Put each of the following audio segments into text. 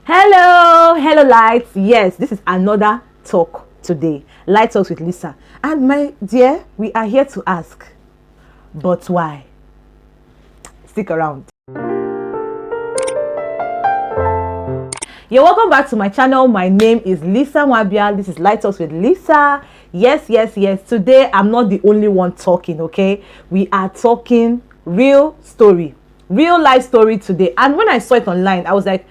Hello lights. Yes, this is another talk today. Light Talks with Lisa. And my dear, we are here to ask, but why? Stick around. You're welcome back to my channel. My name is Lisa Nwabia. This is Light Talks with Lisa. Yes. Today I'm not the only one talking, okay? We are talking real story, real life story today. And when I saw it online, I was like,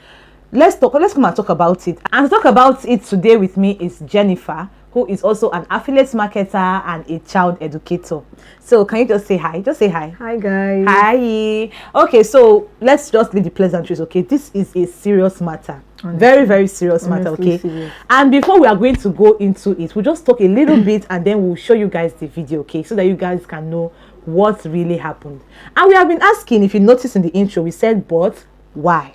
let's come and talk about it. And to talk about it today with me is Jennifer, who is also an affiliate marketer and a child educator. So can you just say hi? Just say hi. Hi guys. Hi. Okay, so let's just leave the pleasantries, okay? This is a serious matter. Honestly. Very serious matter, okay? Serious. And before we are going to go into it, we'll just talk a little bit and then we'll show you guys the video, okay? So that you guys can know what really happened. And we have been asking, if you notice in the intro, we said, but why?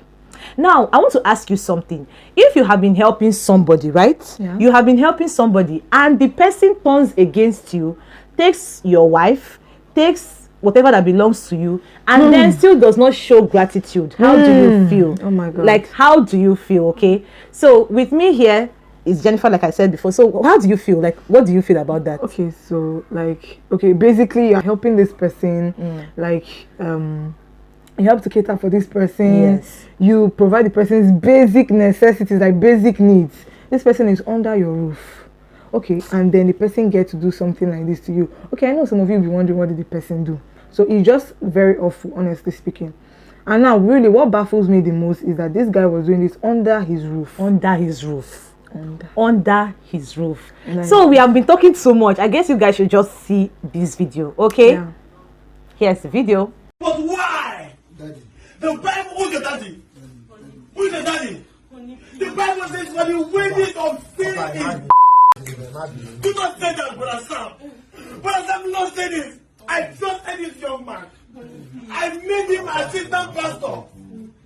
Now, I want to ask you something. If you have been helping somebody, right? Yeah. You have been helping somebody and the person turns against you, takes your wife, takes whatever that belongs to you, and then still does not show gratitude. How do you feel? Oh my God. Like, how do you feel, okay? So, with me here is Jennifer, like I said before. So, how do you feel? Like, what do you feel about that? Okay, so, basically, you're helping this person, you help to cater for this person. Yes. You provide the person's basic necessities, like basic needs. This person is under your roof. Okay, and then the person gets to do something like this to you. Okay, I know some of you will be wondering, what did the person do? So it's just very awful, honestly speaking. And now, really, what baffles me the most is that this guy was doing this under his roof. Under his roof. Nice. So we have been talking so much. I guess you guys should just see this video, okay? Yeah. Here's the video. But why? Daddy. The Bible, who's your daddy? Who's your daddy? The Bible says for the wages of sin is. Do not say that, Brother Sam. Brother Sam, do not say this. I trusted this young man. I made him assistant pastor.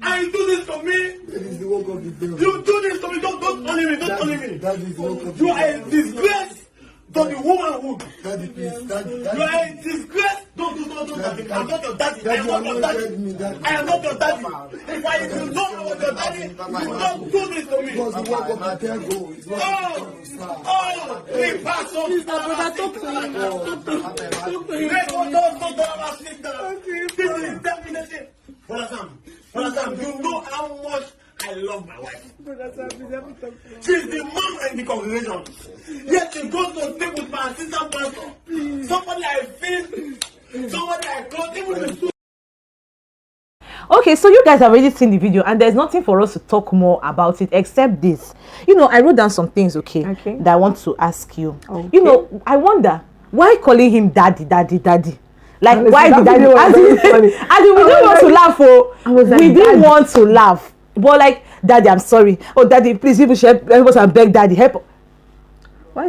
And you do this to me. That is the work of the devil. You do this to me. Don't only me. Don't only me. That is the work of the devil. You are a disgrace to the womanhood. Daddy, please. Daddy. You are a disgrace. Don't. Daddy. I'm not your daddy. I am not your daddy. I am not your daddy. If you know I was your daddy, you don't do this to me. Because the work of the devil is not the pastor. Please, brother, talk to him. Talk to him. This is definition. Brother Sam, you know how much I love my wife. She's the mom in the congregation. Yet she goes to stay with my assistant pastor. Somebody I feel, somebody I call, even the. Okay, so you guys have already seen the video and there's nothing for us to talk more about it except this. You know, I wrote down some things, okay, that I want to ask you. Okay. You know, I wonder, why calling him daddy? Like, honestly, why did daddy? As we didn't want to laugh, we didn't want to laugh. But like, daddy, I'm sorry. Oh, daddy, please, people should help us and beg daddy, help. Why?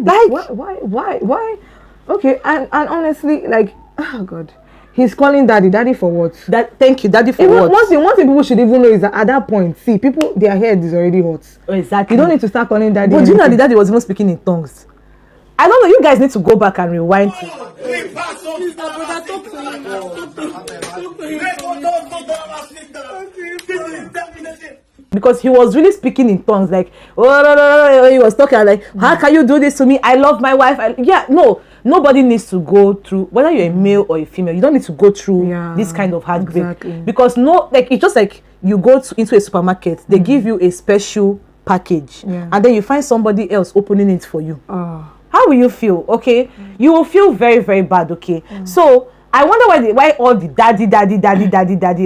Okay, and honestly, like, oh God, he's calling daddy for what? Thank you, daddy for what? One thing people should even know is that at that point, see, people, their head is already hot. Oh, exactly. You don't need to start calling daddy. But do you know the daddy was even speaking in tongues? I don't know. You guys need to go back and rewind. Because he was really speaking in tongues, like, oh, he was talking like, how can you do this to me? I love my wife. Nobody needs to go through, whether you're a male or a female, you don't need to go through this kind of heartbreak. Exactly. Because it's just like you go into a supermarket, they give you a special package, and then you find somebody else opening it for you. How will you feel? Okay, you will feel very, very bad. Okay, so I wonder why all the daddy.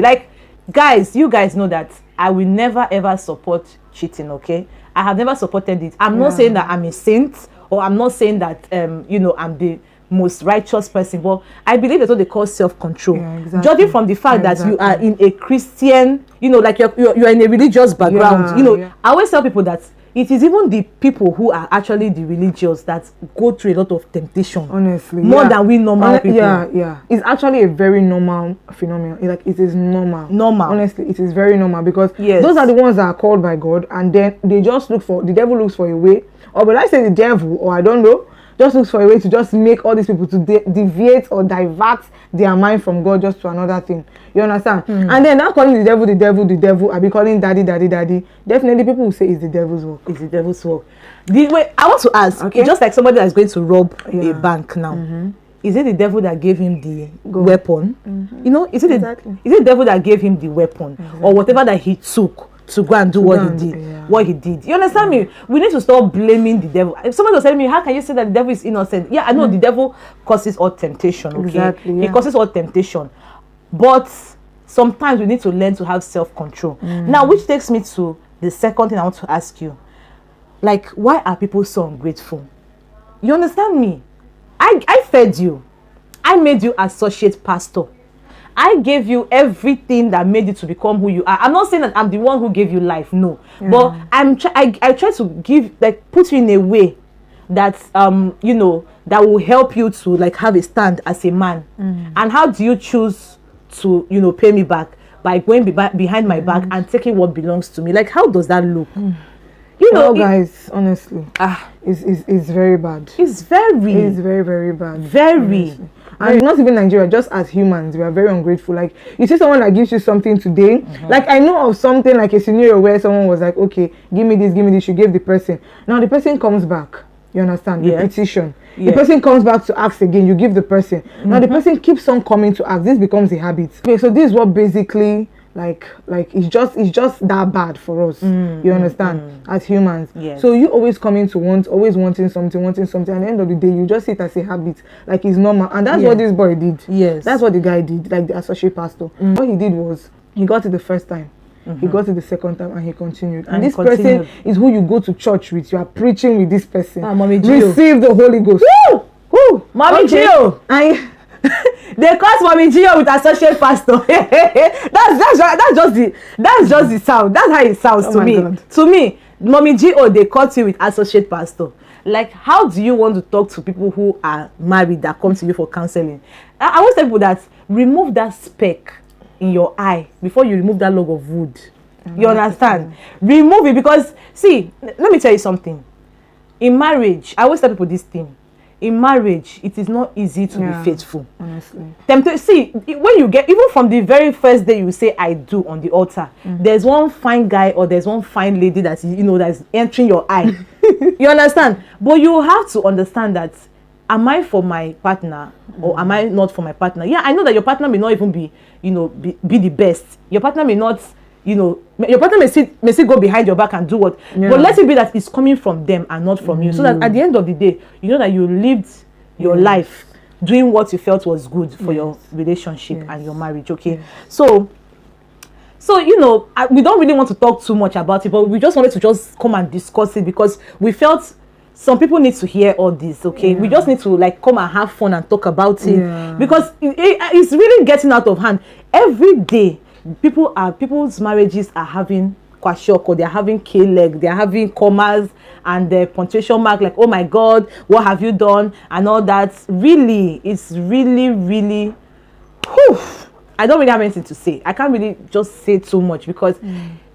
Like, guys, you guys know that I will never ever support cheating. Okay, I have never supported it. I'm not saying that I'm a saint, or I'm not saying that I'm the most righteous person, but I believe that's what they call self-control. Exactly. Judging from the fact that you are in a Christian, like you're in a religious background. I always tell people that it is even the people who are actually the religious that go through a lot of temptation. Honestly, more than we normal people. It's actually a very normal phenomenon. Like, it is normal. Honestly, it is very normal, because those are the ones that are called by God, and then they just the devil looks for a way, or but I say the devil, or I don't know, just looks for a way to just make all these people to deviate or divert their mind from God just to another thing. You understand? And then now calling the devil, I be calling daddy. Definitely people will say it's the devil's work. It's the devil's work. The way I want to ask, it's just like somebody that's going to rob a bank now. Is it the devil that gave him the weapon? You know, is it the devil that gave him the weapon or whatever that he took to go and do what he did? You understand me? We need to stop blaming the devil. If somebody was telling me, how can you say that the devil is innocent? Yeah, I know the devil causes all temptation, okay? Exactly, yeah. He causes all temptation. But sometimes we need to learn to have self-control. Now, which takes me to the second thing I want to ask you. Like, why are people so ungrateful? You understand me? I fed you. I made you associate pastor. I gave you everything that made you to become who you are. I'm not saying that I'm the one who gave you life, no. But I try to give, like, put you in a way that you know, that will help you to like have a stand as a man. And how do you choose to, you know, pay me back? By going behind my back and taking what belongs to me. Like, how does that look? You know, guys, honestly, it's very bad. It's very, very bad. Very. And not even Nigeria, just as humans, we are very ungrateful. Like, you see someone that gives you something today. Like, I know of something like a scenario where someone was like, okay, give me this, you gave the person. Now the person comes back. You understand? The petition. The person comes back to ask again, you give the person. Now the person keeps on coming to ask. This becomes a habit. Okay, so this is what basically like it's just that bad for us. You understand? As humans. So you always coming to always wanting something. At the end of the day, you just see it as a habit. Like, it's normal. And that's what this boy did. That's what the guy did, like the associate pastor. What he did was, he got it the first time. He got it the second time and he continued. And this person is who you go to church with. You are preaching with this person. Mommy G.O. Receive the Holy Ghost. Woo! Mommy G.O. They call Mommy G.O. with associate pastor. that's just the sound. That's how it sounds to me. God. To me, Mommy G.O. they call you with associate pastor. Like, how do you want to talk to people who are married that come to you for counseling? I always tell people that remove that speck in your eye before you remove that log of wood. You understand? Remove it, because see, let me tell you something. In marriage, I always tell people this thing. In marriage, it is not easy to be faithful. Honestly. See, when you get, even from the very first day you say I do on the altar, there's one fine guy or there's one fine lady that, you know, that's entering your eye. You understand? But you have to understand that, am I for my partner or am I not for my partner? Yeah, I know that your partner may not even be, you know, be the best. Your partner may not, you know, your partner may still go behind your back and do what. But let it be that it's coming from them and not from you. So that at the end of the day, you know that you lived your life doing what you felt was good for your relationship and your marriage, okay? So you know, we don't really want to talk too much about it, but we just wanted to just come and discuss it because we felt some people need to hear all this, okay? We just need to like come and have fun and talk about it because it's really getting out of hand. Every day, people's marriages are having kwashiorkor, or they're having K-leg, they're having commas and the punctuation mark, like, oh my God, what have you done? And all that. Really, it's really, really, whew, I don't really have anything to say. I can't really just say too much because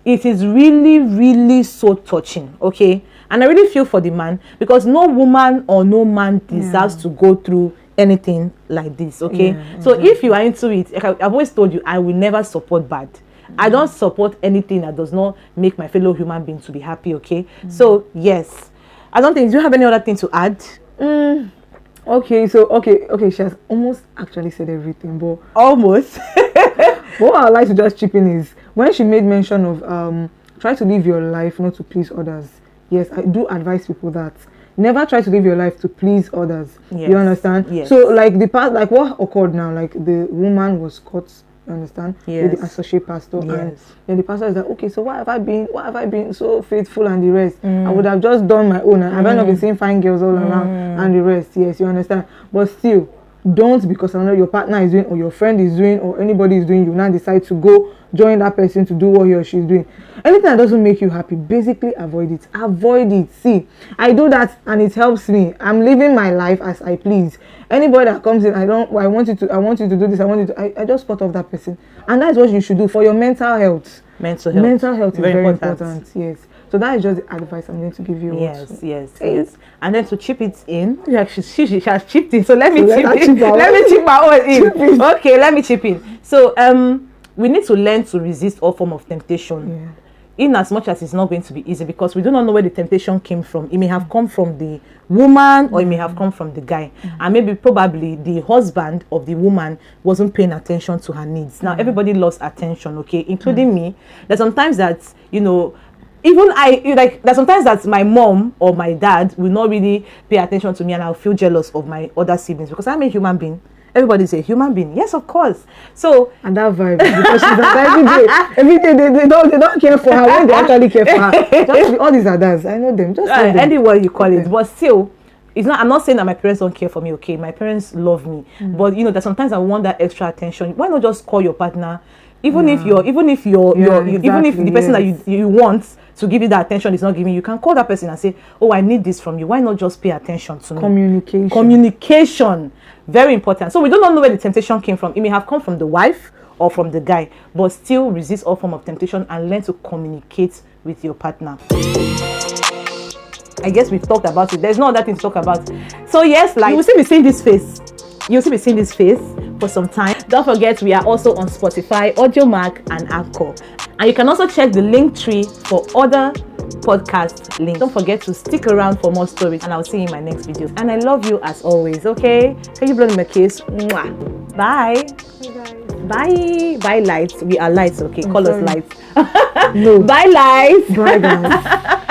it is really, really so touching, okay? And I really feel for the man because no woman or no man deserves to go through anything like this, okay? So if you are into it, like I've always told you, I will never support bad. I don't support anything that does not make my fellow human being to be happy, okay? So yes, I don't think, do you have any other thing to add? Okay, so okay, she has almost actually said everything, but almost. What I'd like to just chip in is when she made mention of try to live your life not to please others. Yes, I do advise people that never try to live your life to please others. You understand? So like like what occurred now, like the woman was caught, you understand, with the associate pastor, and then the pastor is like, okay, so why have I been so faithful and the rest? I would have just done my own, and I've not been seeing fine girls all around and the rest. Yes, you understand? But still, don't, because I know your partner is doing or your friend is doing or anybody is doing, you now decide to go join that person to do what he or she is doing. Anything that doesn't make you happy, basically avoid it. See, I do that and it helps me. I'm living my life as I please. Anybody that comes in, I want you to do this, I just cut off that person. And that's what you should do for your mental health. Mental health is very important. Yes. So that is just the advice I'm going to give you. Yes, also. yes. And then to chip it in, yeah, she has chipped in. So let me So chip let her in. chip her Let me chip my own in. in. Okay, let me chip in. So we need to learn to resist all form of temptation. Yeah. In as much as it's not going to be easy, because we do not know where the temptation came from. It may have come from the woman, or it may have come from the guy, and maybe probably the husband of the woman wasn't paying attention to her needs. Now everybody loves attention, okay, including me. There's sometimes that, you know, even there's sometimes that my mom or my dad will not really pay attention to me, and I'll feel jealous of my other siblings because I'm a human being. Everybody's a human being. Yes, of course. So, and that vibe, because she's that every day they don't care for her when they actually care for her. Just all these others, I know them. Just any word you call it, but still, it's not. I'm not saying that my parents don't care for me. Okay, my parents love me, but you know that sometimes I want that extra attention. Why not just call your partner, even if the person that you want to give you that attention is not giving you, can call that person and say, oh, I need this from you. Why not just pay attention to me? Communication, very important. So we do not know where the temptation came from. It may have come from the wife or from the guy, but still resist all form of temptation and learn to communicate with your partner. I guess we've talked about it. There's no other thing to talk about. So yes, like, you will still be seeing this face. You'll still be seeing this face for some time. Don't forget, we are also on Spotify, Audiomack, and Anchor. And you can also check the link tree for other podcast links. Don't forget to stick around for more stories, and I'll see you in my next video. And I love you as always, okay? Can you blow me a kiss? Mwah. Bye. Bye. Bye lights. We are lights, okay? Call us lights. No. Bye lights. Bye guys.